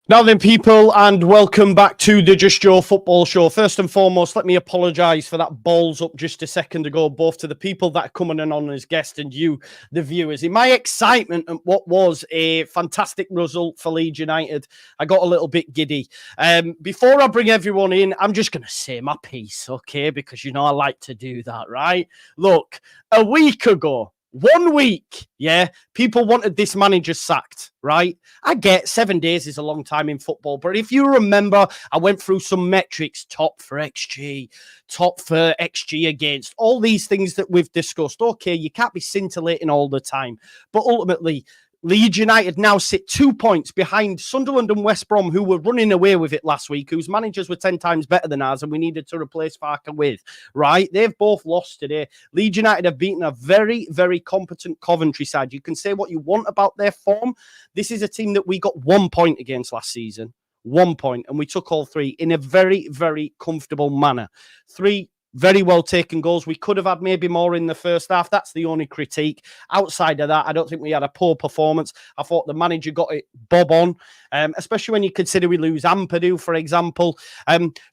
Now then, people, and welcome back to the Just Joe Football Show. First and foremost, let me apologise for that balls up just a second ago, both to the people that are coming in on as guests and you, the viewers. In my excitement at what was a fantastic result for Leeds United, I got a little bit giddy. Before I bring everyone in, I'm just going to say my piece, okay? Because, you know, I like to do that, right? Look, a week ago, 1 week, yeah, people wanted this manager sacked, right? I get 7 days is a long time in football, but if you remember, I went through some metrics, top for XG, top for XG against, all these things that we've discussed. Okay, you can't be scintillating all the time, but ultimately, Leeds United now sit 2 points behind Sunderland and West Brom, who were running away with it last week, whose managers were 10 times better than ours, and we needed to replace Farker with, right? They've both lost today. Leeds United have beaten a very, very competent Coventry side. You can say what you want about their form. This is a team that we got 1 point against last season. 1 point, and we took all three in a very, very comfortable manner. Three very well taken goals. We could have had maybe more in the first half. That's the only critique. Outside of that, I don't think we had a poor performance. I thought the manager got it bob on, especially when you consider we lose Ampadu, for example.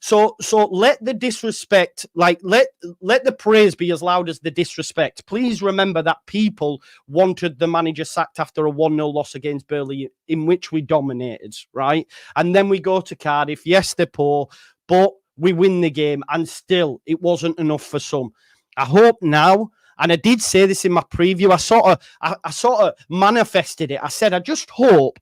So let the disrespect, let the praise be as loud as the disrespect. Please remember that people wanted the manager sacked after a 1-0 loss against Burnley, in which we dominated, right? And then we go to Cardiff. Yes, they're poor, but we win the game, and still it wasn't enough for some. I hope now, and I did say this in my preview, I sort of manifested it. I said, I just hope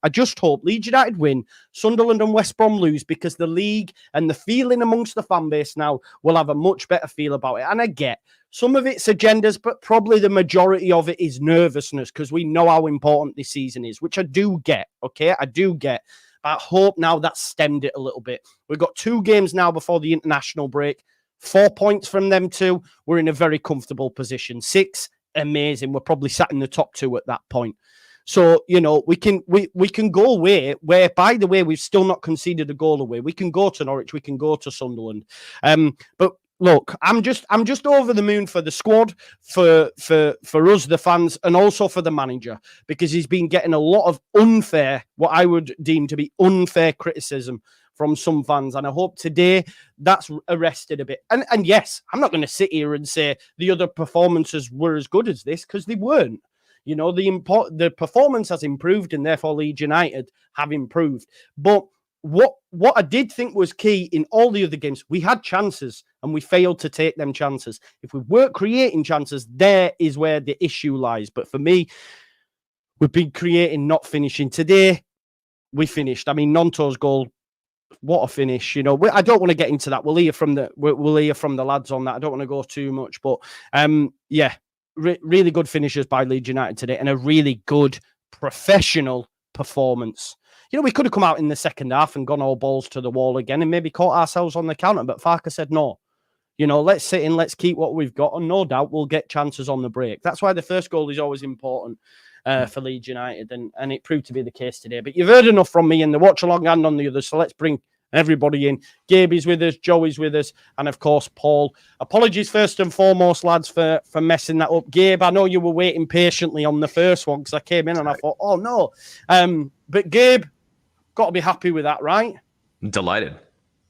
Leeds United win, Sunderland and West Brom lose, because the league and the feeling amongst the fan base now will have a much better feel about it. And I get some of it's agendas, but probably the majority of it is nervousness, because we know how important this season is, which I do get, okay? I do get. I hope now that's stemmed it a little bit. We've got 2 games now before the international break. 4 points from them 2. We're in a very comfortable position. 6, amazing. We're probably sat in the top 2 at that point. So, you know, we can go away where, by the way, we've still not conceded a goal away. We can go to Norwich. We can go to Sunderland. But look, I'm just over the moon for the squad, for us, the fans, and also for the manager, because he's been getting a lot of unfair, what I would deem to be unfair criticism from some fans. And I hope today that's arrested a bit. And yes, I'm not going to sit here and say the other performances were as good as this, because they weren't. You know, the performance has improved, and therefore Leeds United have improved. But what I did think was key in all the other games, we had chances and we failed to take them chances. If we weren't creating chances, there is where the issue lies. But for me, we've been creating, not finishing. Today, we finished. I mean, Nonto's goal, what a finish. You know, I don't want to get into that. We'll hear from the lads on that. I don't want to go too much, but yeah, really good finishes by Leeds United today, and a really good professional performance. You know, we could have come out in the second half and gone all balls to the wall again and maybe caught ourselves on the counter, but Farker said no. You know, let's sit in, let's keep what we've got, and no doubt we'll get chances on the break. That's why the first goal is always important for Leeds United, and it proved to be the case today. But you've heard enough from me in the watch-along and on the others, so let's bring everybody in. Gabe is with us, Joey's with us, and of course, Paul. Apologies first and foremost, lads, for messing that up. Gabe, I know you were waiting patiently on the first one, because I came in and I thought, oh no. But Gabe, got to be happy with that, right? Delighted.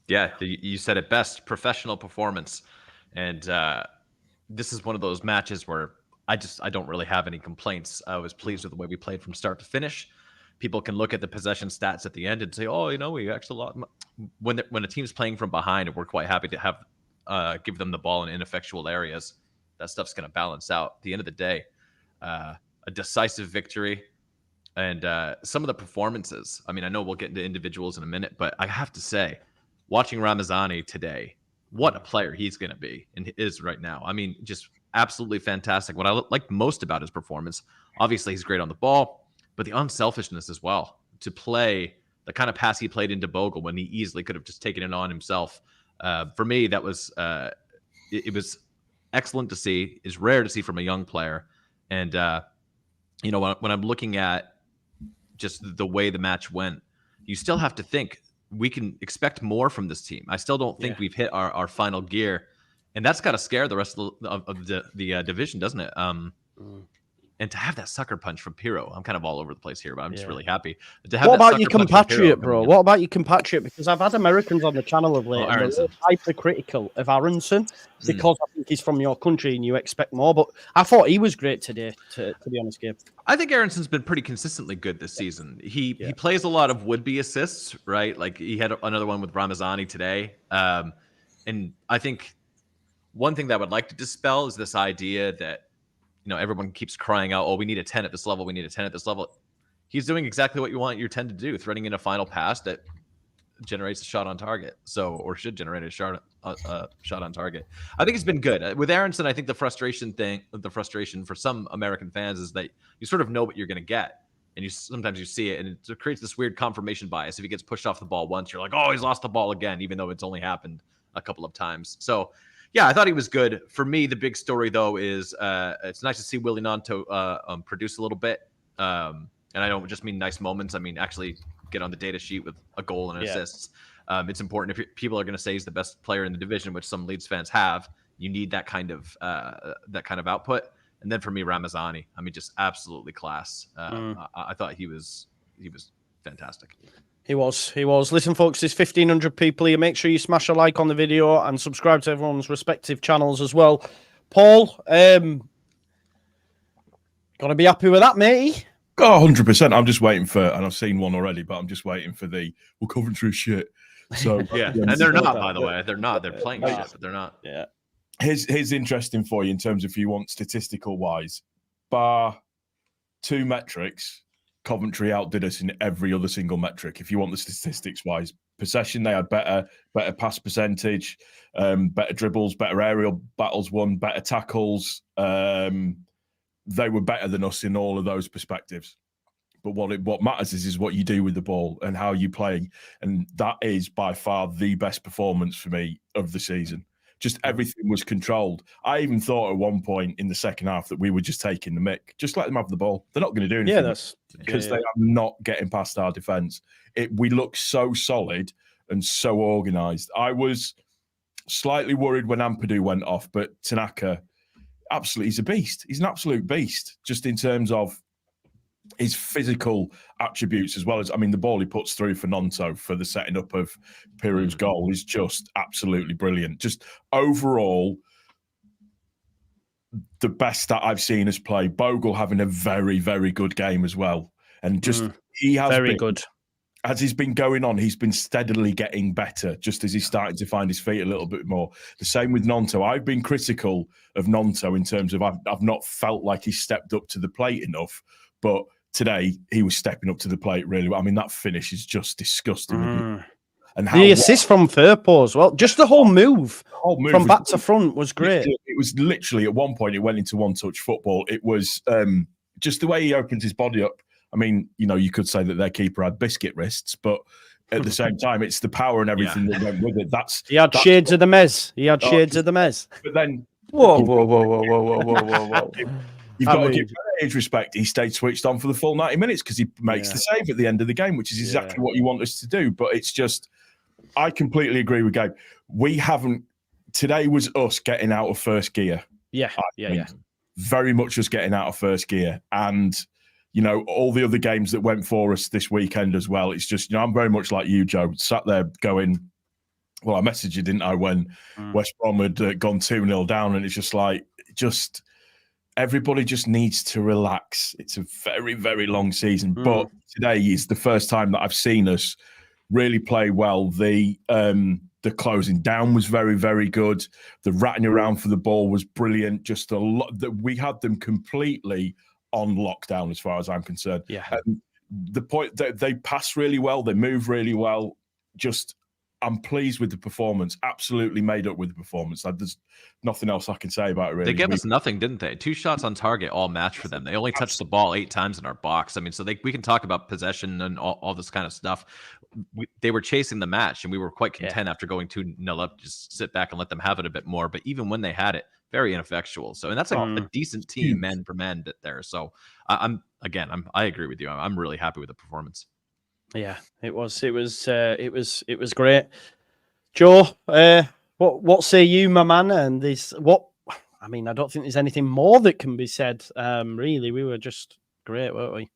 Yeah, you said it best. Professional performance. And this is one of those matches where I don't really have any complaints. I was pleased with the way we played from start to finish. People can look at the possession stats at the end and say, oh, you know, we actually lost. When a team's playing from behind, we're quite happy to have give them the ball in ineffectual areas. That stuff's going to balance out. At the end of the day, a decisive victory. And some of the performances, I mean, I know we'll get into individuals in a minute, but I have to say, watching Ramazani today, what a player he's going to be and is right now. I mean, just absolutely fantastic. What I like most about his performance, obviously he's great on the ball, but the unselfishness as well, to play the kind of pass he played into Bogle when he easily could have just taken it on himself. For me, that was it was excellent to see. It's rare to see from a young player. And, you know, when I'm looking at just the way the match went, you still have to think we can expect more from this team. I still don't think we've hit our final gear, and that's got to scare the rest of the division, doesn't it? And to have that sucker punch from Pirro, I'm kind of all over the place here, but I'm just really happy. To have what about your compatriot, bro? What about your compatriot? Because I've had Americans on the channel of late, and they're hypercritical of Aronson because I think he's from your country and you expect more. But I thought he was great today, to be honest, Gabe. I think Aronson's been pretty consistently good this season. He plays a lot of would-be assists, right? Like he had another one with Ramazani today. And I think one thing that I would like to dispel is this idea that, everyone keeps crying out, oh, we need a 10 at this level. We need a 10 at this level. He's doing exactly what you want your 10 to do, threading in a final pass that generates a shot on target. Or should generate a shot on target. I think it's been good. With Aronson, I think the frustration for some American fans is that you sort of know what you're going to get. And sometimes you see it, and it creates this weird confirmation bias. If he gets pushed off the ball once, you're like, oh, he's lost the ball again, even though it's only happened a couple of times. So, yeah, I thought he was good. For me, the big story, though, is it's nice to see Willy Gnonto produce a little bit. And I don't just mean nice moments. I mean actually get on the data sheet with a goal and assists. It's important if people are going to say he's the best player in the division, which some Leeds fans have. You need that kind of output. And then for me, Ramazani, I mean, just absolutely class. I thought he was fantastic. He was. Listen, folks, there's 1,500 people here. Make sure you smash a like on the video and subscribe to everyone's respective channels as well. Paul, gotta be happy with that, matey. Oh, 100%. I'm just waiting for, and I've seen one already, but I'm just waiting for Coventry shit. So yeah, and they're not, by the way. They're not. They're playing shit, but they're not. Yeah. Here's interesting for you in terms of if you want statistical wise, bar 2 metrics. Coventry outdid us in every other single metric. If you want the statistics wise, possession, they had better pass percentage, better dribbles, better aerial battles won, better tackles. They were better than us in all of those perspectives. But what matters is what you do with the ball and how you play, and that is by far the best performance for me of the season. Just everything was controlled. I even thought at one point in the second half that we were just taking the mick. Just let them have the ball. They're not going to do anything. Because they are not getting past our defence. We look so solid and so organised. I was slightly worried when Ampadu went off, but Tanaka, absolutely, he's a beast. He's an absolute beast, just in terms of his physical attributes as well as, I mean, the ball he puts through for Gnonto for the setting up of Piru's goal is just absolutely brilliant. Just overall, the best that I've seen us play. Bogle having a very, very good game as well. And just, he has very good. As he's been going on, he's been steadily getting better, just as he's starting to find his feet a little bit more. The same with Gnonto. I've been critical of Gnonto in terms of I've not felt like he stepped up to the plate enough, but today he was stepping up to the plate really well. I mean, that finish is just disgusting. And how the assist from Firpo as well, just the whole move from back to front was great. It was literally at one point it went into one-touch football. It was just the way he opened his body up. I mean, you could say that their keeper had biscuit wrists, but at the same time, it's the power and everything that went with it. He had shades of the Mez. Of the Mez. But then, whoa. You've got to give his respect. He stayed switched on for the full 90 minutes because he makes the save at the end of the game, which is exactly what you want us to do. But it's just, I completely agree with Gabe. Today was us getting out of first gear. Yeah. Very much us getting out of first gear. And, all the other games that went for us this weekend as well. It's just, I'm very much like you, Joe, sat there going, well, I messaged you, didn't I, when West Brom had gone 2-0 down. And it's just like, everybody just needs to relax. It's a very, very long season. But today is the first time that I've seen us really play well. The closing down was very, very good. The ratting around for the ball was brilliant. Just a lot that we had them completely on lockdown as far as I'm concerned. Yeah. The point that they pass really well, they move really well. I'm pleased with the performance. Absolutely made up with the performance. There's nothing else I can say about it, really. They gave us nothing, didn't they? 2 shots on target, all match for them. They only touched the ball 8 times in our box. I mean, so we can talk about possession and all this kind of stuff. They were chasing the match, and we were quite content after going 2-0 up, just sit back and let them have it a bit more. But even when they had it, very ineffectual. So, and that's a decent team, man for man, there. So, I agree with you. I'm really happy with the performance. Yeah, it was great. Joe, what say you, my man? And this, I mean, I don't think there's anything more that can be said. Really, we were just great, weren't we?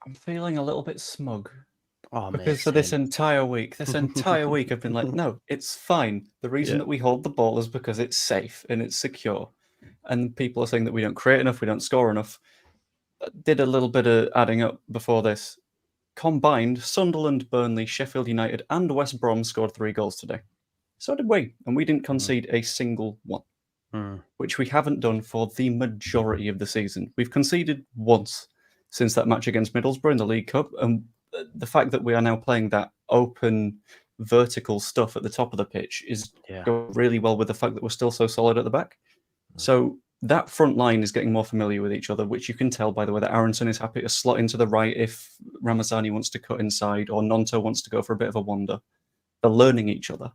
I'm feeling a little bit smug. Oh, Because for this entire week, I've been like, no, it's fine. The reason that we hold the ball is because it's safe and it's secure. And people are saying that we don't create enough, we don't score enough. Did a little bit of adding up before this. Combined, Sunderland, Burnley, Sheffield United, and West Brom scored 3 goals today. So did we, and we didn't concede a single one, which we haven't done for the majority of the season. We've conceded once since that match against Middlesbrough in the League Cup, and the fact that we are now playing that open, vertical stuff at the top of the pitch is going really well with the fact that we're still so solid at the back. So that front line is getting more familiar with each other, which you can tell by the way that Aronson is happy to slot into the right if Ramazani wants to cut inside or Nonto wants to go for a bit of a wander. They're learning each other.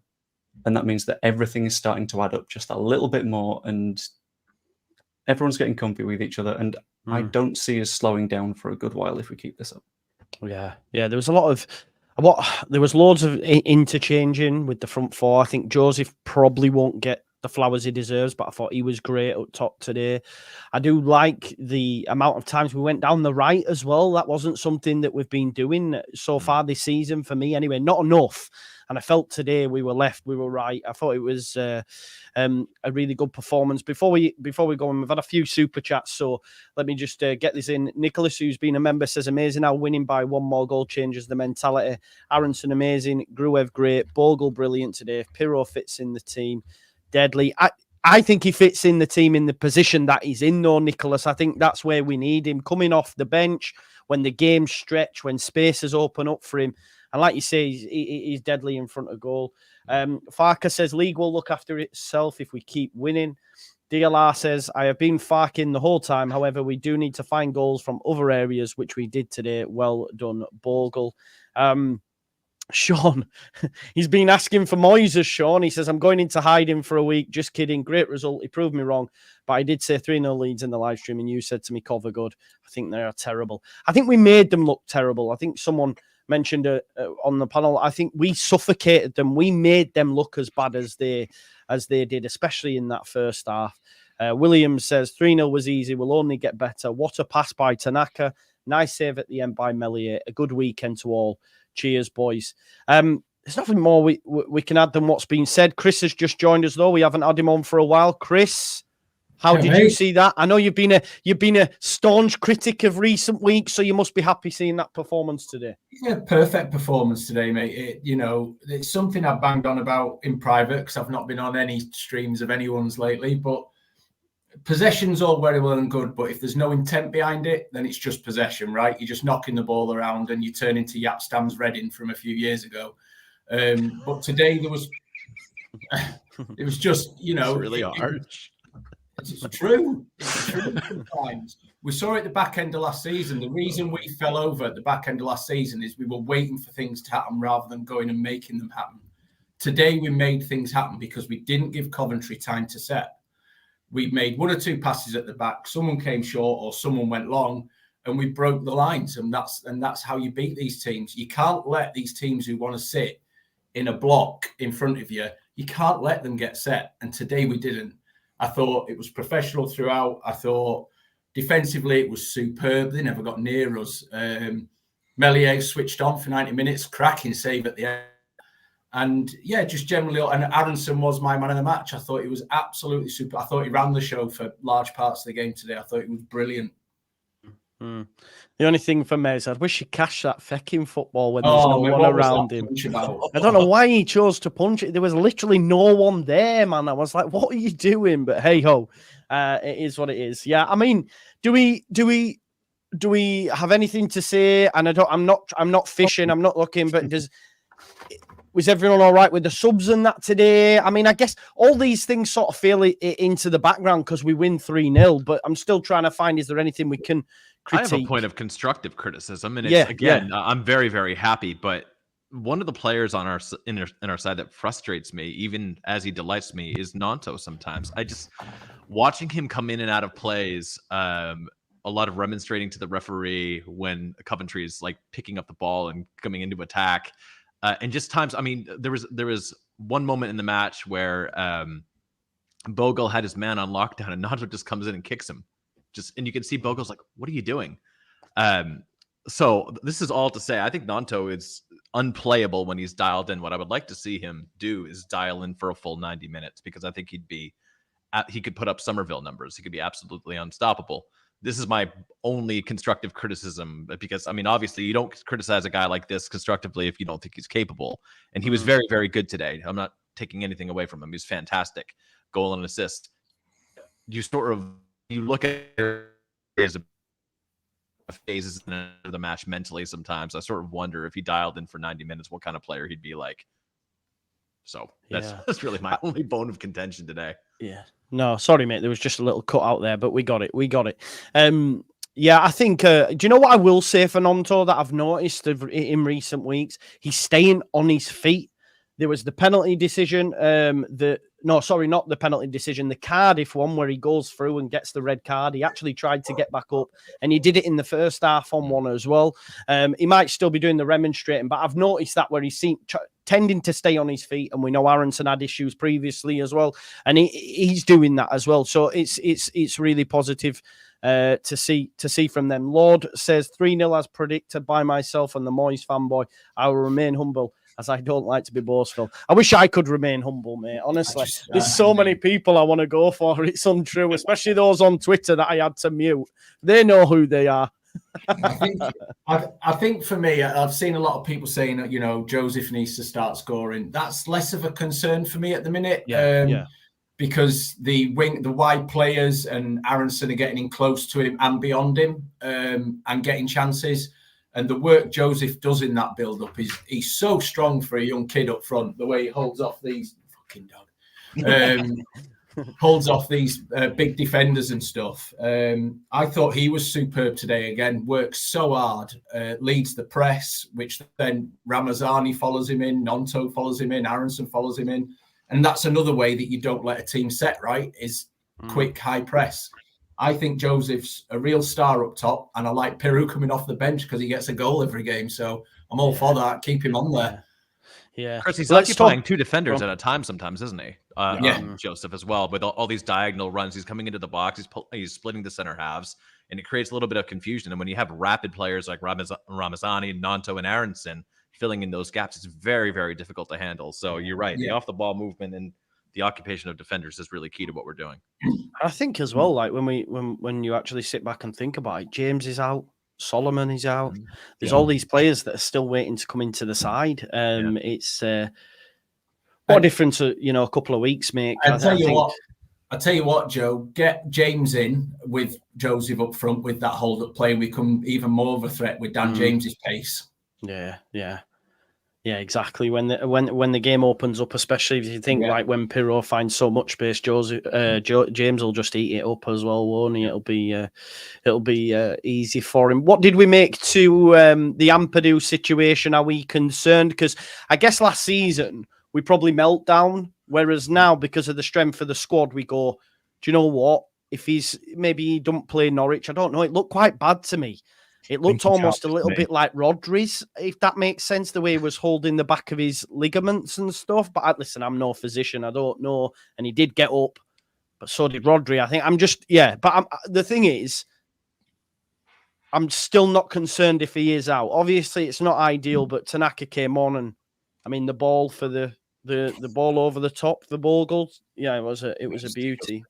And that means that everything is starting to add up just a little bit more and everyone's getting comfy with each other. And I don't see us slowing down for a good while if we keep this up. Yeah. There was a lot of there was loads of interchanging with the front four. I think Joseph probably won't get the flowers he deserves, but I thought he was great up top today. I do like the amount of times we went down the right as well. That wasn't something that we've been doing so far this season for me anyway, not enough. And I felt today we were left, we were right. I thought it was a really good performance. Before we go on, we've had a few super chats, so let me just get this in. Nicholas, who's been a member, says amazing how winning by 1 more goal changes the mentality. Aronson amazing, Gruev great, Bogle brilliant today. Pirro fits in the team. Deadly. I think he fits in the team in the position that he's in, though, Nicholas. I think that's where we need him, coming off the bench when the game's stretch, when spaces open up for him. And like you say, he's deadly in front of goal. Farker says, league will look after itself if we keep winning. DLR says, I have been farking the whole time. However, we do need to find goals from other areas, which we did today. Well done, Bogle. Sean, he's been asking for Moises, Sean. He says, I'm going into hiding for a week. Just kidding. Great result. He proved me wrong. But I did say 3-0 Leeds in the live stream, and you said to me, Cov are good. I think they are terrible. I think we made them look terrible. I think someone mentioned on the panel, I think we suffocated them. We made them look as bad as they did, especially in that first half. Williams says, 3-0 was easy. We'll only get better. What a pass by Tanaka. Nice save at the end by Meslier. A good weekend to all. Cheers, boys. There's nothing more we can add than what's been said. Chris has just joined us, though. We haven't had him on for a while. Chris, how did you see that? I know you've been a staunch critic of recent weeks, so you must be happy seeing that performance today. Yeah, perfect performance today, mate. It's something I've banged on about in private because I've not been on any streams of anyone's lately, but possession's all very well and good, but if there's no intent behind it, then it's just possession, right? You're just knocking the ball around and you turn into Yap Stam's Reading from a few years ago. But today there was, it was just, it's really harsh. It's true. It's true sometimes. We saw it at the back end of last season. The reason we fell over at the back end of last season is we were waiting for things to happen rather than going and making them happen. Today we made things happen because we didn't give Coventry time to set. We made 1 or 2 passes at the back. Someone came short or someone went long, and we broke the lines. And that's how you beat these teams. You can't let these teams who want to sit in a block in front of you. You can't let them get set. And today we didn't. I thought it was professional throughout. I thought defensively it was superb. They never got near us. Meslier switched on for 90 minutes, cracking save at the end. And yeah, just generally, and Aronson was my man of the match. I thought he was absolutely super. I thought he ran the show for large parts of the game today. I thought he was brilliant. The only thing for me is I wish he cashed that fecking football when there's no one around him. I don't know why he chose to punch it. There was literally no one there, man. I was like, what are you doing? But hey ho, it is what it is. Yeah, I mean, do we have anything to say? And I'm not fishing, I'm not looking, but was everyone all right with the subs and that today? I mean, I guess all these things sort of feel into the background because we win 3-0, but I'm still trying to find, is there anything we can critique? I have a point of constructive criticism, and it's, I'm very, very happy, but one of the players on our side that frustrates me, even as he delights me, is Nonto sometimes. Watching him come in and out of plays, a lot of remonstrating to the referee when Coventry is like picking up the ball and coming into attack. And just times, I mean, there was one moment in the match where Bogle had his man on lockdown, and Nanto just comes in and kicks him. And you can see Bogle's like, "What are you doing?" So this is all to say, I think Nanto is unplayable when he's dialed in. What I would like to see him do is dial in for a full 90 minutes, because I think he could put up Somerville numbers. He could be absolutely unstoppable. This is my only constructive criticism, because, I mean, obviously you don't criticize a guy like this constructively if you don't think he's capable. And he was very, very good today. I'm not taking anything away from him. He was fantastic. Goal and assist. You look at it as phases in the match mentally sometimes. I sort of wonder if he dialed in for 90 minutes, what kind of player he'd be like. So that's really my only bone of contention today. Yeah. No, sorry, mate. There was just a little cut out there, but we got it. Yeah, I think, do you know what I will say for Nanto that I've noticed in recent weeks? He's staying on his feet. There was the penalty decision, not the penalty decision, the Cardiff one where he goes through and gets the red card. He actually tried to get back up, and he did it in the first half on one as well. He might still be doing the remonstrating, but I've noticed that where he's tending to stay on his feet, and we know Aronson had issues previously as well, and he's doing that as well. So it's really positive to see from them. Lord says 3-0 as predicted by myself and the Moyes fanboy. I will remain humble, as I don't like to be boastful. I wish I could remain humble, mate. Honestly, there's so many people I want to go for. It's untrue, especially those on Twitter that I had to mute. They know who they are. I think for me, I've seen a lot of people saying that, Joseph needs to start scoring. That's less of a concern for me at the minute. Because the wide players and Aronson are getting in close to him and beyond him, and getting chances. And the work Joseph does in that build-up he's so strong for a young kid up front. The way he holds off these fucking dog, holds off these big defenders and stuff. I thought he was superb today. Again, works so hard, leads the press, which then Ramazani follows him in, Nanto follows him in, Aronson follows him in, and that's another way that you don't let a team set. Right, is quick high press. I think Joseph's a real star up top, and I like Peru coming off the bench because he gets a goal every game. So I'm all for that. Keep him on there. Yeah. Chris, he's occupying two defenders at a time sometimes, isn't he? Joseph as well, with all these diagonal runs. He's coming into the box. He's splitting the center halves, and it creates a little bit of confusion. And when you have rapid players like Ramazani, Nanto, and Aronson filling in those gaps, it's very, very difficult to handle. So you're right. The off-the-ball movement and the occupation of defenders is really key to what we're doing. I think as well, like when you actually sit back and think about it, James is out, Solomon is out. There's all these players that are still waiting to come into the side. It's what a difference, a couple of weeks make. I tell you what, Joe, get James in with Joseph up front with that hold-up play, and we become even more of a threat with Dan James's pace. Yeah, exactly. When the game opens up, especially if you think like when Pirro finds so much space, James will just eat it up as well, won't he? It'll be easy for him. What did we make to the Ampadu situation? Are we concerned? Because I guess last season we probably melt down, whereas now because of the strength of the squad, we go, do you know what? If he don't play Norwich, I don't know. It looked quite bad to me. It looked almost a little bit like Rodri's, if that makes sense, the way he was holding the back of his ligaments and stuff. But listen, I'm no physician. I don't know. And he did get up, but so did Rodri. I think But the thing is, I'm still not concerned if he is out. Obviously, it's not ideal, but Tanaka came on, and I mean, the ball for the ball over the top, the Bogle. Yeah, it was a beauty.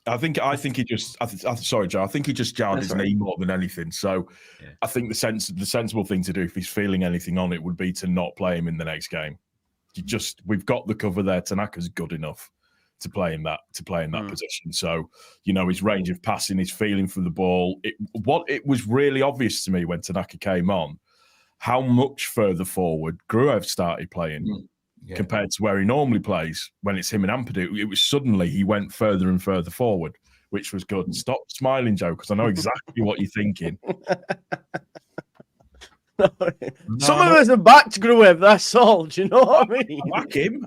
I think he just. Sorry, Joe. I think he just jarred his knee more than anything. So, I think the sensible thing to do if he's feeling anything on it would be to not play him in the next game. We've got the cover there. Tanaka's good enough to play in that position. So, his range of passing, his feeling for the ball. It was really obvious to me when Tanaka came on how much further forward Gruev started playing. Compared to where he normally plays when it's him and Ampadu. It was suddenly he went further and further forward, which was good. Stop smiling, Joe, because I know exactly what you're thinking. Some of us have backed Gruev, that's all. Do you know what I mean?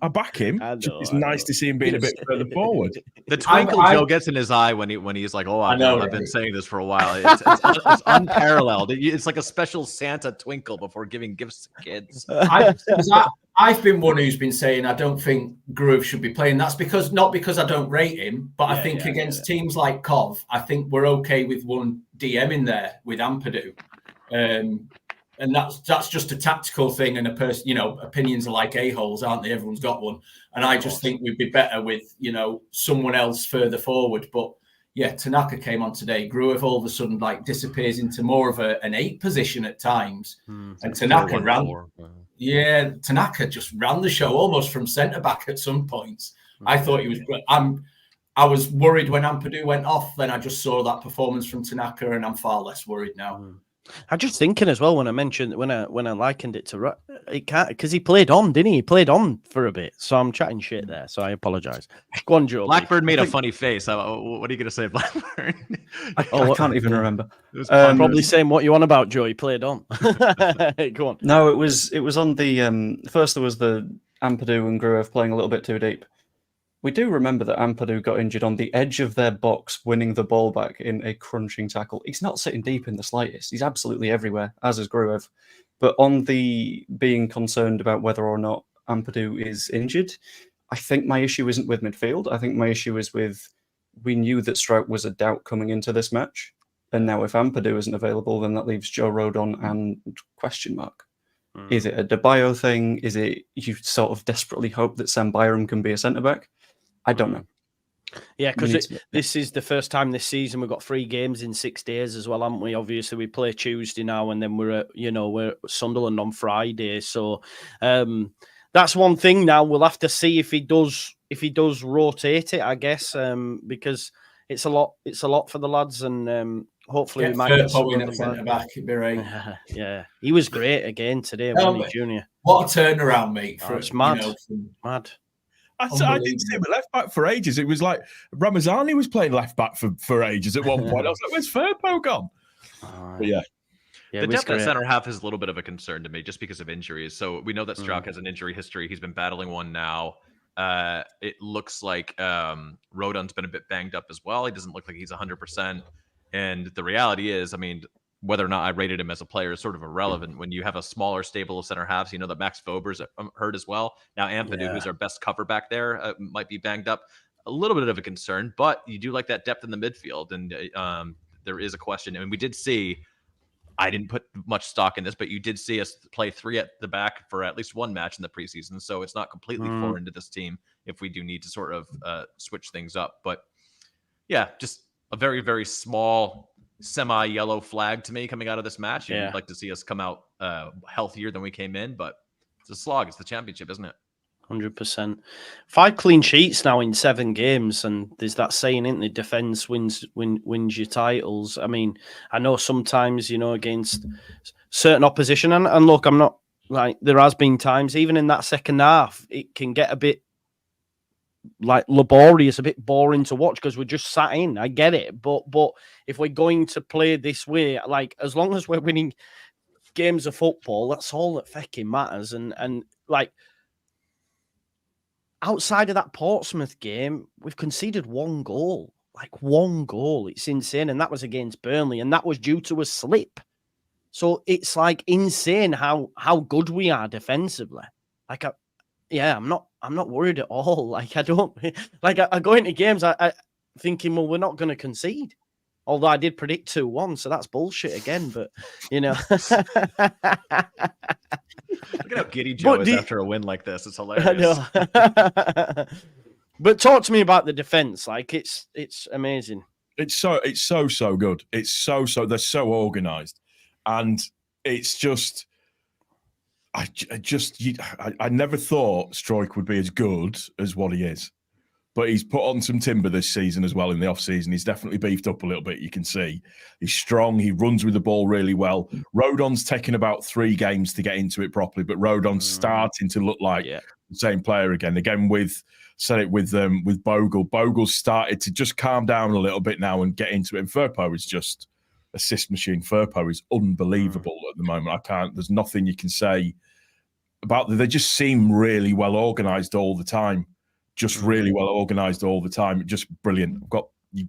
I back him. It's nice to see him being a bit further forward. The twinkle Joe gets in his eye when he's like, "Oh, I've been saying this for a while." It's unparalleled. It's like a special Santa twinkle before giving gifts to kids. I've been one who's been saying I don't think Groove should be playing. That's not because I don't rate him, but I think against teams like Cov, I think we're okay with one DM in there with Ampadu. And that's just a tactical thing, and a person, opinions are like a-holes, aren't they? Everyone's got one. And I just think we'd be better with, someone else further forward. But yeah, Tanaka came on today. Gruev all of a sudden disappears into more of an 8 position at times. And Tanaka Tanaka just ran the show almost from centre back at some points. I thought he was. I was worried when Ampadu went off. Then I just saw that performance from Tanaka, and I'm far less worried now. I'm just thinking as well when I mentioned when I likened it to it can't because he played on, didn't he? He played on for a bit, so I'm chatting shit there. So I apologise. Go on, Joe. Blackburn made a funny face. What are you going to say, Blackburn? I can't even remember. I'm probably saying what you on about, Joe. He played on. Go on. No, it was on the first. There was the Ampadu and Gruev playing a little bit too deep. We do remember that Ampadu got injured on the edge of their box, winning the ball back in a crunching tackle. He's not sitting deep in the slightest. He's absolutely everywhere, as is Gruev. But on the being concerned about whether or not Ampadu is injured, I think my issue isn't with midfield. I think my issue is with, we knew that Strout was a doubt coming into this match. And now if Ampadu isn't available, then that leaves Joe Rodon and question mark. Is it a DeBayo thing? Is it you sort of desperately hope that Sam Byram can be a centre-back? I don't know. Yeah, because this is the first time this season we've got 3 games in 6 days as well, haven't we? Obviously, we play Tuesday now, and then we're at Sunderland on Friday. So that's one thing. Now we'll have to see if he does rotate it, I guess, because it's a lot for the lads, and hopefully we might get in at centre back. It'd be right. Yeah, he was great again today, wasn't he, Junior? What a turnaround, mate! It's mad, mad. I didn't see him at left back for ages. It was like Ramazani was playing left back for ages at one point. I was like, "Where's Firpo gone?" But yeah, the depth at centre half is a little bit of a concern to me, just because of injuries. So we know that Strouk has an injury history. He's been battling one now. It looks like Rodon's been a bit banged up as well. He doesn't look like he's 100%. And the reality is, I mean, whether or not I rated him as a player is sort of irrelevant. When you have a smaller stable of center halves, you know that Max Fober's hurt as well. Now Ampadu, who's our best cover back there, might be banged up. A little bit of a concern, but you do like that depth in the midfield. And there is a question. I mean, we did see, I didn't put much stock in this, but you did see us play 3 at the back for at least one match in the preseason. So it's not completely foreign to this team if we do need to sort of switch things up. But yeah, just a very, very small semi-yellow flag to me coming out of this match. You'd like to see us come out healthier than we came in, but it's a slog. It's the championship, isn't it? 100%. 5 clean sheets now in 7 games, and there's that saying, isn't there? Defense wins your titles. I mean, I know sometimes, against certain opposition, and look, I'm not like, there has been times, even in that second half, it can get a bit laborious, a bit boring to watch because we're just sat in. I get it, but if we're going to play this way, as long as we're winning games of football, that's all that fucking matters. And outside of that Portsmouth game, we've conceded 1 goal. 1 goal. It's insane, and that was against Burnley, and that was due to a slip. So it's insane how good we are defensively. I'm not worried at all. I don't I go into games I thinking, well, we're not going to concede. Although I did predict 2-1, so that's bullshit again. But Look at how giddy Joe is after a win like this. It's hilarious. But talk to me about the defense. It's amazing. It's so good. It's so they're so organized, and it's just. I never thought Stroik would be as good as what he is, but he's put on some timber this season as well. In the off season, he's definitely beefed up a little bit. You can see he's strong. He runs with the ball really well. Rodon's taken about 3 games to get into it properly, but Rodon's starting to look like the same player again. Again, with Bogle. Bogle's started to just calm down a little bit now and get into it. And Firpo is just assist machine. Firpo is unbelievable at the moment. There's nothing you can say about them. They just seem really well organised all the time. Just really well organised all the time. Just brilliant.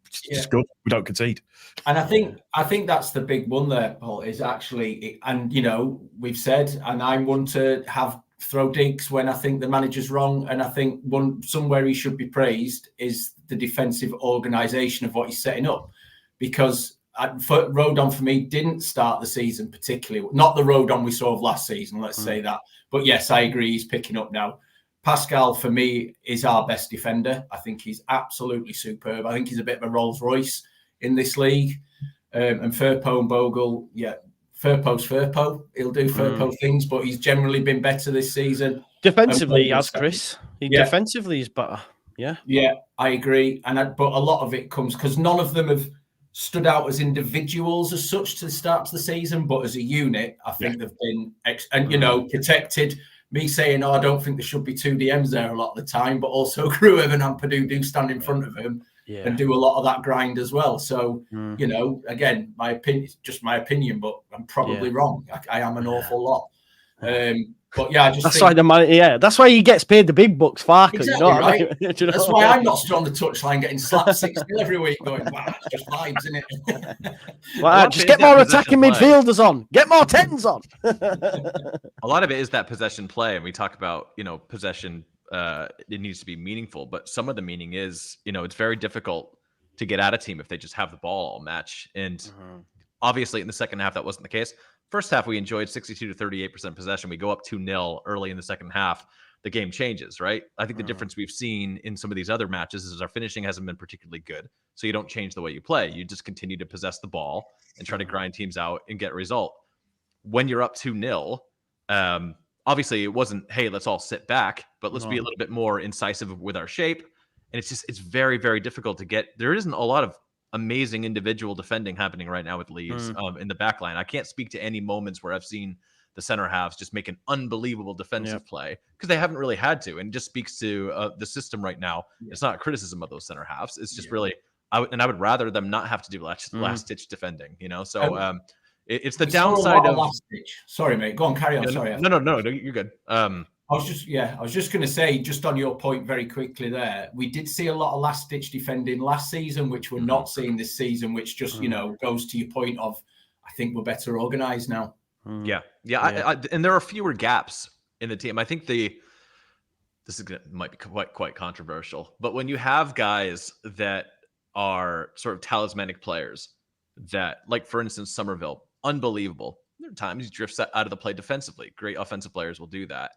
Just good. We don't concede. And I think that's the big one there, Paul, is actually, and we've said, and I'm one to have throw digs when I think the manager's wrong. And I think somewhere he should be praised is the defensive organisation of what he's setting up. Because Rodon, for me, didn't start the season particularly. Not the Rodon we saw of last season, let's say that. But yes, I agree, he's picking up now. Pascal, for me, is our best defender. I think he's absolutely superb. I think he's a bit of a Rolls Royce in this league. And Firpo and Bogle, yeah, Firpo's Firpo. He'll do Firpo things, but he's generally been better this season. Defensively, he has, Chris. Defensively, he's better. Yeah. Yeah, I agree. But a lot of it comes because none of them have stood out as individuals as such to the start of the season, but as a unit, I think they've been, protected. Me saying, I don't think there should be two DMs there a lot of the time, but also Gruev and Ampadu do stand in front of him and do a lot of that grind as well. So, again, my opinion, just my opinion, but I'm probably wrong. I am an awful lot. But yeah, I just that's why that's why he gets paid the big bucks, Farker. Exactly, you know right? I mean? That's why I'm not still on the touchline getting slapped 6 every week, going, wow, that's just vibes, isn't it? Well, just get more attacking midfielders on, get more 10s on. A lot of it is that possession play, and we talk about possession. It needs to be meaningful, but some of the meaning is it's very difficult to get at a team if they just have the ball all match. And obviously, in the second half, that wasn't the case. First half, we enjoyed 62 to 38% possession. We go up 2-0 early in the second half. The game changes, right? I think the difference we've seen in some of these other matches is our finishing hasn't been particularly good. So you don't change the way you play. You just continue to possess the ball and try to grind teams out and get a result. When you're up 2-0, obviously it wasn't, hey, let's all sit back, but let's be a little bit more incisive with our shape. And it's very, very difficult to get. There isn't a lot of amazing individual defending happening right now with Leeds in the back line. I can't speak to any moments where I've seen the center halves just make an unbelievable defensive play because they haven't really had to. And it just speaks to the system right now. It's not a criticism of those center halves. It's just really, I would rather them not have to do last ditch defending, So it's the downside of last ditch. Sorry, mate. Go on, carry on. Sorry. No, you're good. I was just going to say, just on your point very quickly there, we did see a lot of last-ditch defending last season, which we're not seeing this season, which just, goes to your point of, I think we're better organised now. Yeah. And there are fewer gaps in the team. I think might be quite controversial, but when you have guys that are sort of talismanic players that, like, for instance, Somerville, unbelievable. There are times he drifts out of the play defensively. Great offensive players will do that.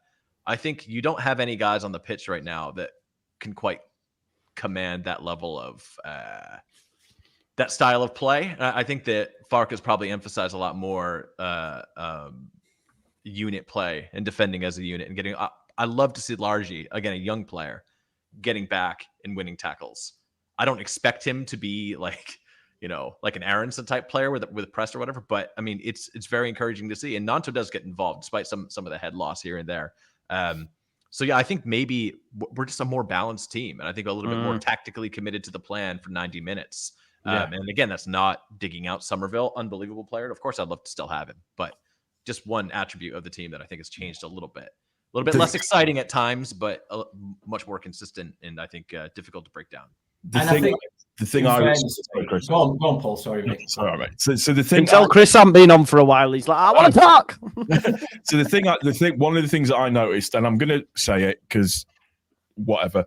I think you don't have any guys on the pitch right now that can quite command that level of that style of play. I think that Fark has probably emphasized a lot more unit play and defending as a unit and getting. I love to see Largy, again, a young player, getting back and winning tackles. I don't expect him to be like an Aronson type player with press or whatever, but I mean, it's very encouraging to see. And Nanto does get involved despite some of the head loss here and there. So yeah, I think maybe we're just a more balanced team, and I think a little bit more tactically committed to the plan for 90 minutes. And again, that's not digging out Somerville, unbelievable player. Of course, I'd love to still have him, but just one attribute of the team that I think has changed a little bit less exciting at times, but much more consistent, and I think difficult to break down. The thing I was go on, Paul. Sorry, mate. Sorry, mate. So the thing, tell Chris hasn't been on for a while. He's like, I want to talk. So one of the things that I noticed, and I'm going to say it because whatever,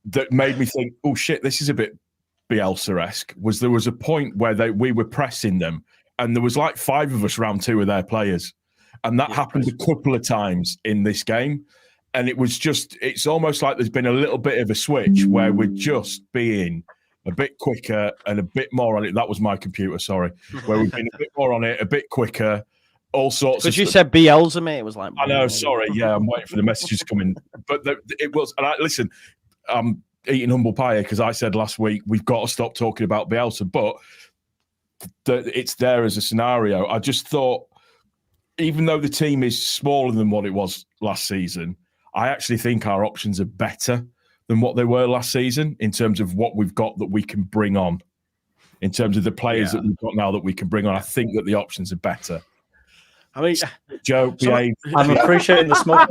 that made me think, oh shit, this is a bit Bielsa-esque. There was a point where we were pressing them, and there was like 5 of us around 2 of their players, and that happened a couple of times in this game. And it's almost like there's been a little bit of a switch where we're just being a bit quicker and a bit more on it. That was my computer, sorry. Where we've been a bit more on it, a bit quicker, all sorts of stuff. Because you said Bielsa, mate. It was like... I know, sorry. Yeah, I'm waiting for the messages to come in. But it was... And listen, I'm eating humble pie here because I said last week, we've got to stop talking about Bielsa. But it's there as a scenario. I just thought, even though the team is smaller than what it was last season, I actually think our options are better than what they were last season in terms of what we've got that we can bring on. In terms of the players that we've got now that we can bring on, I think that the options are better. I mean, Joe, I'm appreciating the smoke.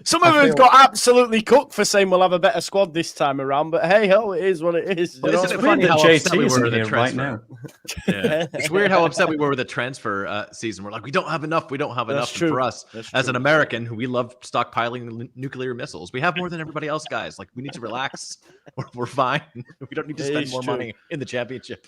Some of them got absolutely cooked for saying we'll have a better squad this time around, but hey ho, it is what it is. Isn't it funny how JT we is were in the here right transfer? now? Yeah. It's weird how upset we were with the transfer season. We're like, we don't have enough. We don't have enough. true. And for us, That's as true. an American who we love stockpiling nuclear missiles, we have more than everybody else, guys. Like, we need to relax. We're fine. We don't need to It spend is more true. money in the championship.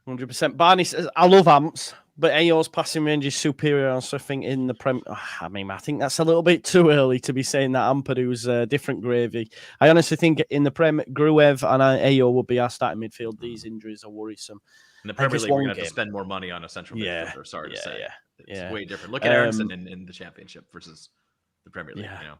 100%. Barney says, I love Amps, but AO's passing range is superior. I also think in the Prem. I mean, I think that's a little bit too early to be saying that Ampadu's different gravy. I honestly think in the Prem, Gruev and AO will be our starting midfield. These injuries are worrisome. In the Premier it's League, we're one going to have to game. spend more money on a central midfielder. Sorry to say. It's way different. Look at Aronson in the championship versus the Premier League. You know?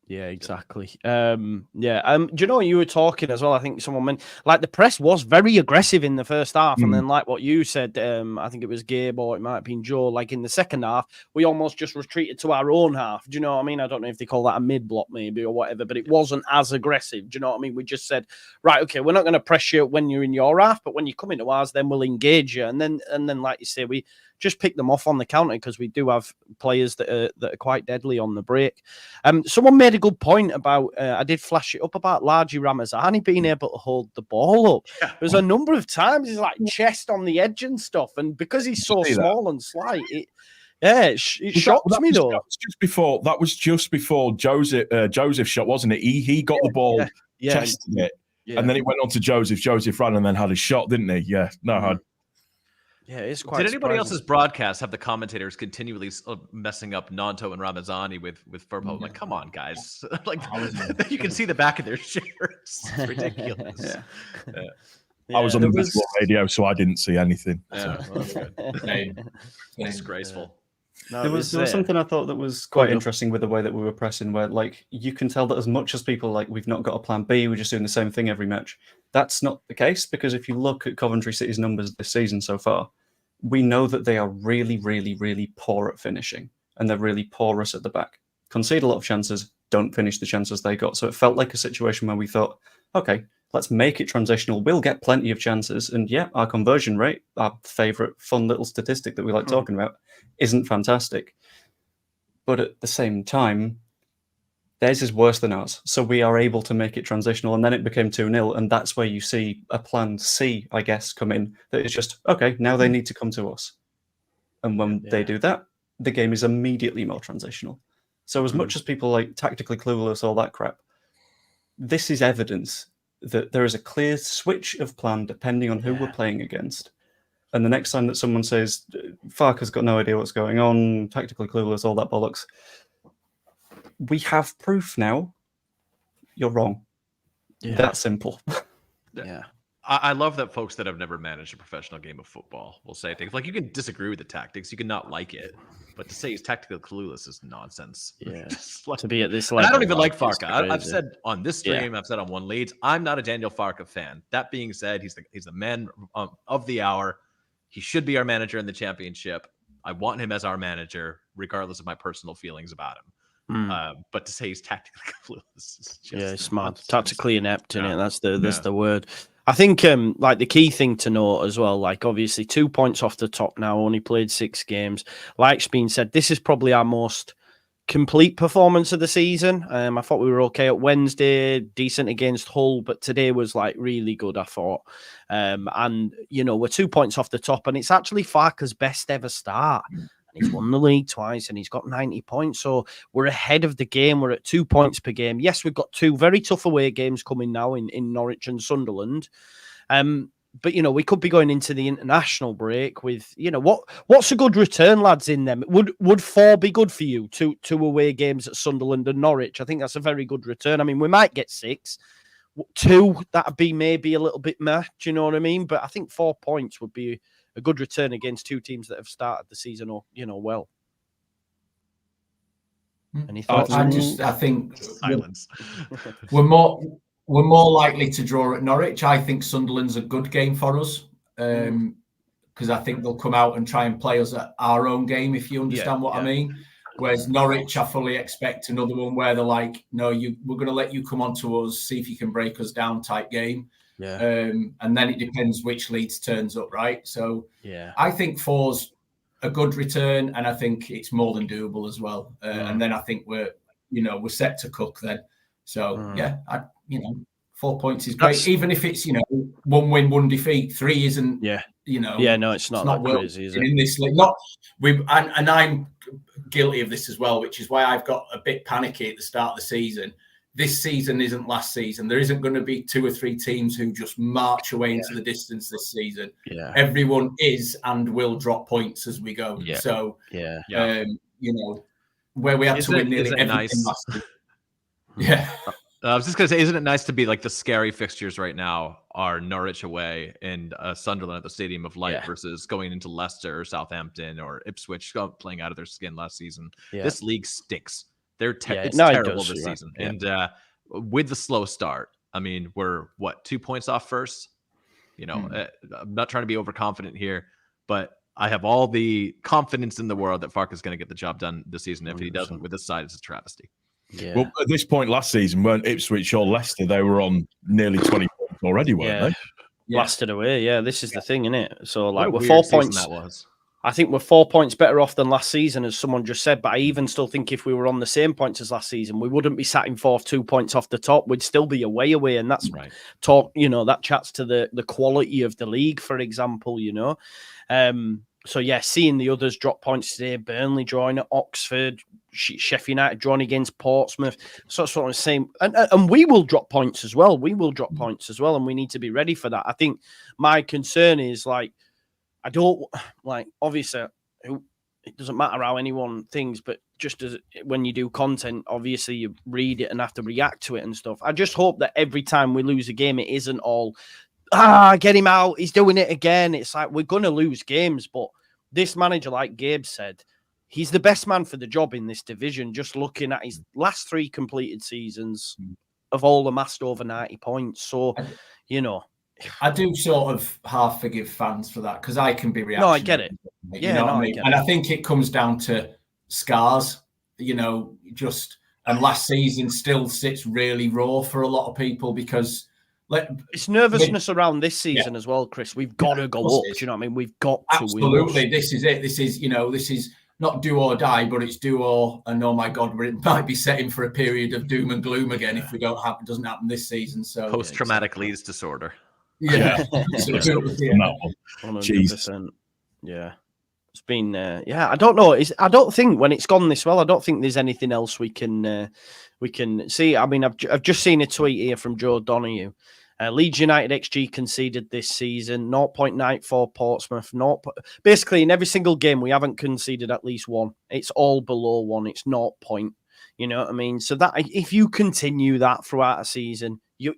Yeah, exactly. Do you know what you were talking as well? I think someone meant like the press was very aggressive in the first half, and then like what you said, I think it was Gabe or it might have been Joe. Like in the second half, we almost just retreated to our own half. Do you know what I mean? I don't know if they call that a mid block maybe or whatever, but it wasn't as aggressive. Do you know what I mean? We just said, right, okay, we're not going to press you when you're in your half, but when you come into ours, then we'll engage you. And then like you say, we just pick them off on the counter because we do have players that are quite deadly on the break. Someone made a good point about, I did flash it up about Largy Ramazani being able to hold the ball up. Yeah. There's a number of times he's like chest on the edge and stuff. And because he's so small and slight, it shocks me though. That was just before Joseph's shot, wasn't it? He got the ball, tested it, and then it went on to Joseph. Joseph ran and then had a shot, didn't he? Yeah. No, Yeah, it's quite. Did anybody surprising. else's broadcast have the commentators continually messing up Nanto and Ramazani with Firpo? Like, come on, guys! Like, you can see the back of their shirts. It's ridiculous. I was on the visual radio, so I didn't see anything. Yeah, disgraceful. No, there was something I thought that was quite interesting with the way that we were pressing, where like you can tell that as much as people like we've not got a plan B, we're just doing the same thing every match. That's not the case, because if you look at Coventry City's numbers this season so far, we know that they are really, really, really poor at finishing, and they're really porous at the back. Concede a lot of chances, don't finish the chances they got. So it felt like a situation where we thought, okay, let's make it transitional. We'll get plenty of chances. And yeah, our conversion rate, our favourite fun little statistic that we like talking about, isn't fantastic. But at the same time, theirs is worse than ours. So we are able to make it transitional. And then it became 2-0. And that's where you see a plan C, I guess, come in. That is just, okay, now they need to come to us. And when they do that, the game is immediately more transitional. So as much as people like tactically clueless, all that crap, this is evidence that there is a clear switch of plan depending on who we're playing against. And the next time that someone says, Farker's got no idea what's going on, tactically clueless, all that bollocks, we have proof now. You're wrong. That simple. Yeah. I love that folks that have never managed a professional game of football will say things like, you can disagree with the tactics, you can not like it, but to say he's tactically clueless is nonsense. Yeah. Like, to be at this level. I don't even like it's Farka. crazy. I've said on this stream, I've said on One Leeds, I'm not a Daniel Farka fan. That being said, he's the man of the hour. He should be our manager in the championship. I want him as our manager, regardless of my personal feelings about him. But to say he's tactically clueless is just smart, nonsense. tactically inept in it. That's the word. I think like the key thing to note as well, like obviously 2 points off the top now, only played 6 games. Like's been said, this is probably our most complete performance of the season. I thought we were okay at Wednesday, decent against Hull, but today was like really good, I thought. And you know, we're 2 points off the top, and it's actually Farker's best ever start. He's won the league twice and he's got 90 points. So we're ahead of the game. We're at 2 points per game. Yes, we've got 2 very tough away games coming now in Norwich and Sunderland. But, you know, we could be going into the international break with, you know, what's a good return, lads, in them? Would 4 be good for you? Two away games at Sunderland and Norwich. I think that's a very good return. I mean, we might get 6. 2, that'd be maybe a little bit meh, do you know what I mean? But I think 4 points would be a good return against 2 teams that have started the season, or well. Any thoughts? I think silence. We're more likely to draw at Norwich. I think Sunderland's a good game for us because I think they'll come out and try and play us at our own game, if you understand what I mean. Whereas Norwich, I fully expect another one where they're like, no, we're going to let you come on to us, see if you can break us down type game. Yeah. And then it depends which Leeds turns up, right? So I think 4's a good return, and I think it's more than doable as well. And then I think we're set to cook then. So 4 points is great. That's- Even if it's, 1 win, 1 defeat, 3 isn't, Yeah. No, it's not that well crazy, is it? in this league. And I'm guilty of this as well, which is why I've got a bit panicky at the start of the season. This season isn't last season. There isn't going to be 2 or 3 teams who just march away into the distance this season. Yeah. Everyone is and will drop points as we go. Yeah. So, Yeah. where we had Isn't to win it- nearly isn't it everything nice? last season. Yeah. I was just going to say, isn't it nice to be like the scary fixtures right now are Norwich away and Sunderland at the Stadium of Light versus going into Leicester or Southampton or Ipswich playing out of their skin last season. Yeah. This league stinks. It's it terrible does, this you're right. season. Yeah. And with the slow start, I mean, we're 2 points off first. I'm not trying to be overconfident here, but I have all the confidence in the world that Farke is going to get the job done this season. If he doesn't, with this side, it's a travesty. Yeah. Well, at this point last season, weren't Ipswich or Leicester? They were on nearly 20 points already, weren't they? Blasted away. Yeah, this is the thing, isn't it? So, What a we're weird 4 season points. that was. I think we're 4 points better off than last season, as someone just said. But I even still think if we were on the same points as last season, we wouldn't be sat in fourth, 2 points off the top. We'd still be away, and that's right. That chats to the quality of the league, for example. So yeah, seeing the others drop points today, Burnley drawing at Oxford, Sheffield United drawing against Portsmouth. So that's what I'm saying. And we will drop points as well. And we need to be ready for that. I think my concern is obviously, it doesn't matter how anyone thinks, but just as when you do content, obviously you read it and have to react to it and stuff. I just hope that every time we lose a game, it isn't all, get him out, he's doing it again. It's like, we're going to lose games, but this manager, like Gabe said, he's the best man for the job in this division. Just looking at his last 3 completed seasons, have all amassed over 90 points. So, I do sort of half forgive fans for that because I can be reactionary. No, I get it. I mean? And I think it comes down to scars, and last season still sits really raw for a lot of people because it's nervousness around this season as well, Chris. We've got to go up. Do you know what I mean? We've got to win. Absolutely. This is it. This is not do or die, but it's do or, and oh my God, it might be setting for a period of doom and gloom again if it doesn't happen this season. So post-traumatic Leeds disorder. Yeah. 100%. Yeah. It's been, I don't know. I don't think when it's gone this well, I don't think there's anything else we can see. I mean, I've just seen a tweet here from Joe Donoghue. Leeds United XG conceded this season, 0.94 Portsmouth. Basically, in every single game, we haven't conceded at least 1. It's all below 1. It's 0 point. You know what I mean? So that if you continue that throughout a season, you're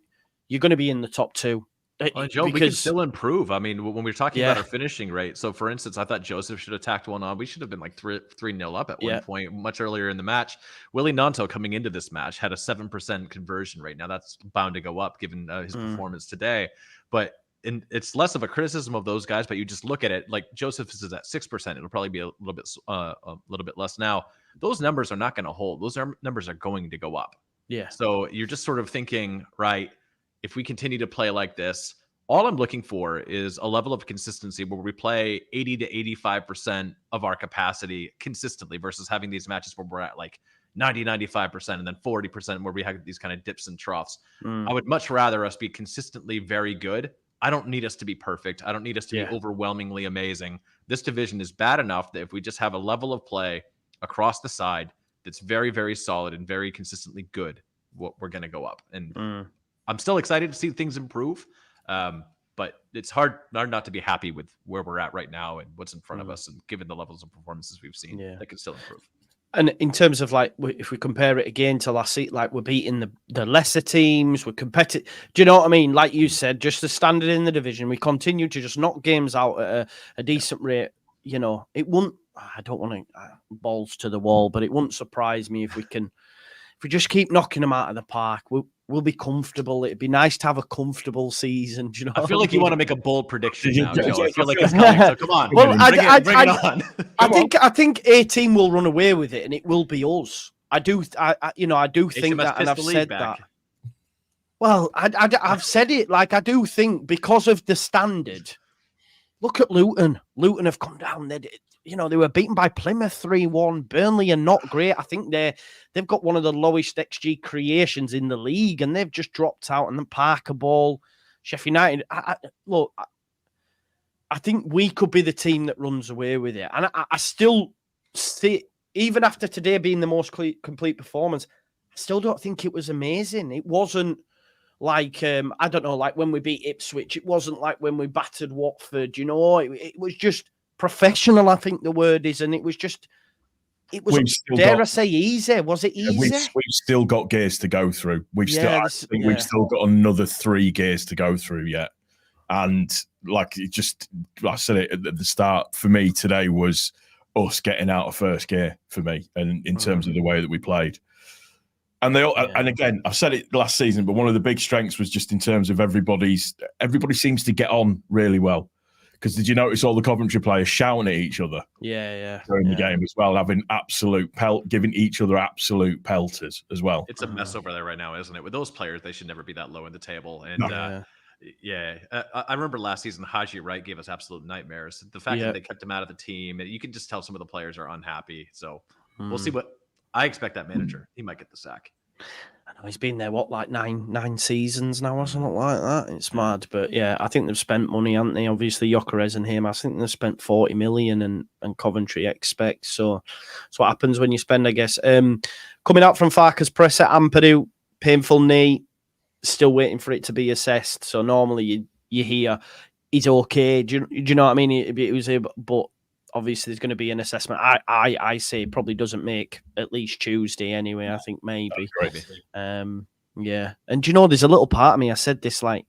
going to be in the top 2. Well, Joe, we can still improve. I mean, when we were talking about our finishing rate, so for instance, I thought Joseph should have tacked one on. We should have been like 3-0 up at one point much earlier in the match. Willie Nanto coming into this match had a 7% conversion rate. Now that's bound to go up given his performance today. But it's less of a criticism of those guys, but you just look at it like Joseph is at 6%. It'll probably be a little bit less now. Those numbers are not going to hold. Those numbers are going to go up. Yeah. So you're just sort of thinking, right, if we continue to play like this, all I'm looking for is a level of consistency where we play 80 to 85% of our capacity consistently versus having these matches where we're at like 90, 95% and then 40% where we have these kind of dips and troughs. I would much rather us be consistently very good. I don't need us to be perfect. I don't need us to be overwhelmingly amazing. This division is bad enough that if we just have a level of play across the side that's very, very solid and very consistently good, we're going to go up. And I'm still excited to see things improve, but it's hard not to be happy with where we're at right now and what's in front of us. And given the levels of performances we've seen, that can still improve. And in terms of like, if we compare it again to last season, like we're beating the lesser teams, we're competitive. Do you know what I mean? Like you said, just the standard in the division, we continue to just knock games out at a decent rate. You know, it wouldn't, I don't want to balls to the wall, but it wouldn't surprise me if we just keep knocking them out of the park. We'll be comfortable. It'd be nice to have a comfortable season. Do you know? I feel like you want to make a bold prediction now, Joe. I feel like it's it's coming. So come on. Well, bring it on. I think a team will run away with it, and it will be us. I do think that, and I've said that. Well, I've said it. Like I do think because of the standard. look at Luton. Luton have come down. They were beaten by Plymouth 3-1. Burnley are not great. I think they've got one of the lowest XG creations in the league, and they've just dropped out. And then Parker Ball, Sheffield United. I think we could be the team that runs away with it. And I still see, even after today being the most complete performance, I still don't think it was amazing. It wasn't like, I don't know, like when we beat Ipswich. It wasn't like when we battered Watford, it was just professional, I think the word is. And it was, dare I say, easy. Was it easy? We've still got gears to go through. We've still got another 3 gears to go through yet. And like I said it at the start, for me today was us getting out of first gear for me, and in terms of the way that we played. And and again, I've said it last season, but one of the big strengths was just in terms of everybody seems to get on really well. Because did you notice all the Coventry players shouting at each other? During the game as well, having giving each other absolute pelters as well. It's a mess over there right now, isn't it? With those players, they should never be that low in the table. And I remember last season, Haji Wright gave us absolute nightmares. The fact that they kept him out of the team, you can just tell some of the players are unhappy. So we'll see what I expect that manager. He might get the sack. I know he's been there, like nine seasons now or something like that. It's mad. But yeah, I think they've spent money, haven't they? Obviously, Gyökeres and him. I think they've spent 40 million and Coventry expect. So that's what happens when you spend, I guess. Coming out from Farke's press at Ampadu, painful knee. Still waiting for it to be assessed. So normally you hear he's okay. Do you know what I mean? It was, but obviously there's going to be an assessment. I say it probably doesn't make at least Tuesday anyway. I think maybe. Yeah. And do you know, there's a little part of me. I said this, like,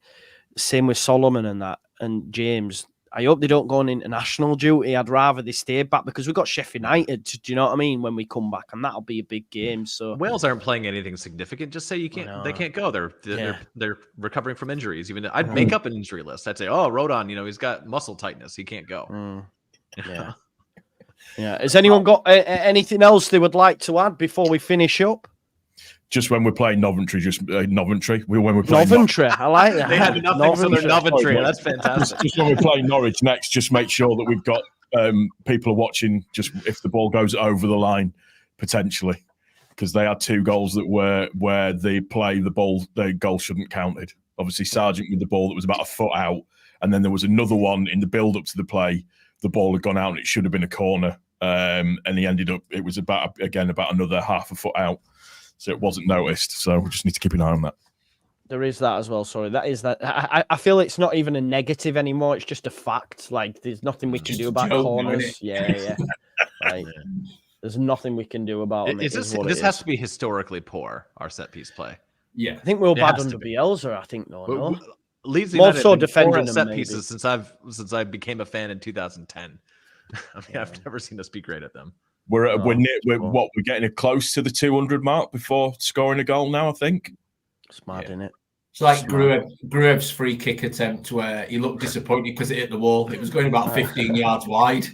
same with Solomon and that, and James. I hope they don't go on international duty. I'd rather they stay back because we've got Sheffield United. Do you know what I mean? When we come back, and that'll be a big game. So Wales aren't playing anything significant. Just say you can't. They can't go. They're recovering from injuries. Even I'd make up an injury list. I'd say, oh, Rodon, he's got muscle tightness. He can't go. Yeah. Has anyone got anything else they would like to add before we finish up? Just when we're playing Coventry, when we're playing Coventry, I like that. They had nothing, so they're Coventry. That's fantastic. Just when we're playing Norwich next, just make sure that we've got people are watching. Just if the ball goes over the line, potentially, because they had 2 goals that were where they play the ball, the goal shouldn't counted. Obviously, Sargent with the ball that was about a foot out, and then there was another one in the build up to the play. The ball had gone out, and it should have been a corner, and he ended up. It was about another half a foot out. So it wasn't noticed. So we just need to keep an eye on that. There is that as well. Sorry, that is that. I feel it's not even a negative anymore. It's just a fact. Like there's nothing we can do about corners. Yeah. Like, there's nothing we can do about them. This has to be historically poor, our set piece play. Yeah, I think we were bad under Bielsa. I think though. No? Leeds more United so defending set them, pieces since I became a fan in 2010. I mean, I've never seen us be great at them. We're getting close to the 200 mark before scoring a goal now, I think. It's mad, isn't it? It's like Gruev's free kick attempt where he looked disappointed because it hit the wall. It was going about 15 yards wide.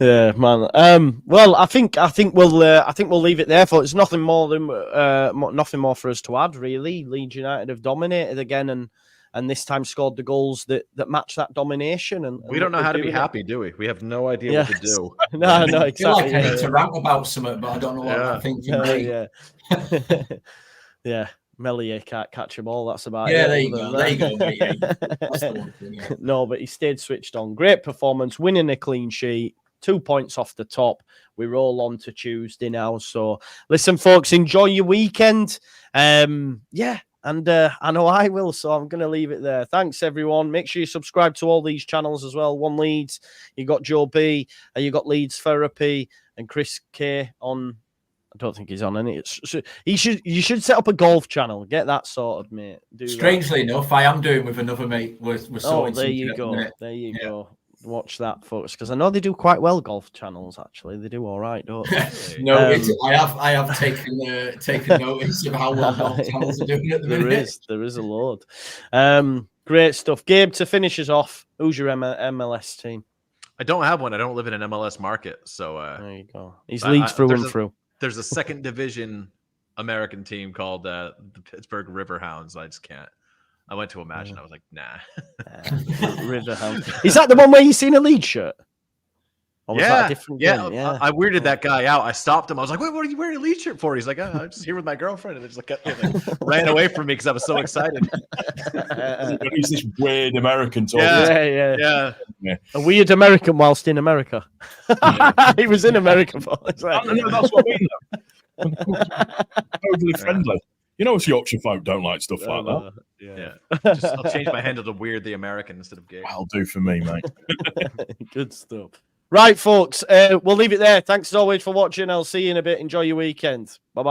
Yeah, man. Well, I think we'll leave it there. For it's nothing more for us to add, really. Leeds United have dominated again, and this time scored the goals that match that domination. And we don't know how to be happy, do we? We have no idea what to do. No, exactly. I feel like I need to rant about something, but I don't know what I think. Yeah. Melier can't catch them all. That's about it. There you go. Mate. That's the one thing, yeah. No, but he stayed switched on. Great performance, winning a clean sheet. 2 points off the top. We roll on to Tuesday now. So listen, folks, enjoy your weekend. And I know I will, so I'm going to leave it there. Thanks, everyone. Make sure you subscribe to all these channels as well. One Leeds, you got Joe B, you got Leeds Therapy, and Chris K on. I don't think he's on any. You should set up a golf channel. Get that sorted, mate. Strangely enough, I am doing with another mate. We're there you go. There you go. Watch that, folks, because I know they do quite well. Golf channels, actually, they do all right, don't they? No, I have taken notice of how well golf channels are doing at the minute. There is a load. Great stuff. Gabe, to finish us off, who's your MLS team? I don't have one. I don't live in an MLS market, so there you go. He's Leeds through and through. There's a second division American team called the Pittsburgh Riverhounds. I just can't. I went to Imagine. I was like, nah. Riverhound. Is that the one where you seen a Leeds shirt? Or was that a different game? Yeah. I weirded that guy out. I stopped him. I was like, "Wait, what are you wearing a Leeds shirt for?" He's like, "I'm just here with my girlfriend," and they just like, ran away from me because I was so excited. He's this weird American talking. Yeah. A weird American whilst in America. He was in America for. No, that's what I mean. Though. Totally friendly. You know, us Yorkshire folk don't like stuff like that. Yeah. I'll change my handle to Weird the American instead of Gay. That'll do for me, mate. Good stuff. Right, folks, we'll leave it there. Thanks as always for watching. I'll see you in a bit. Enjoy your weekend. Bye-bye.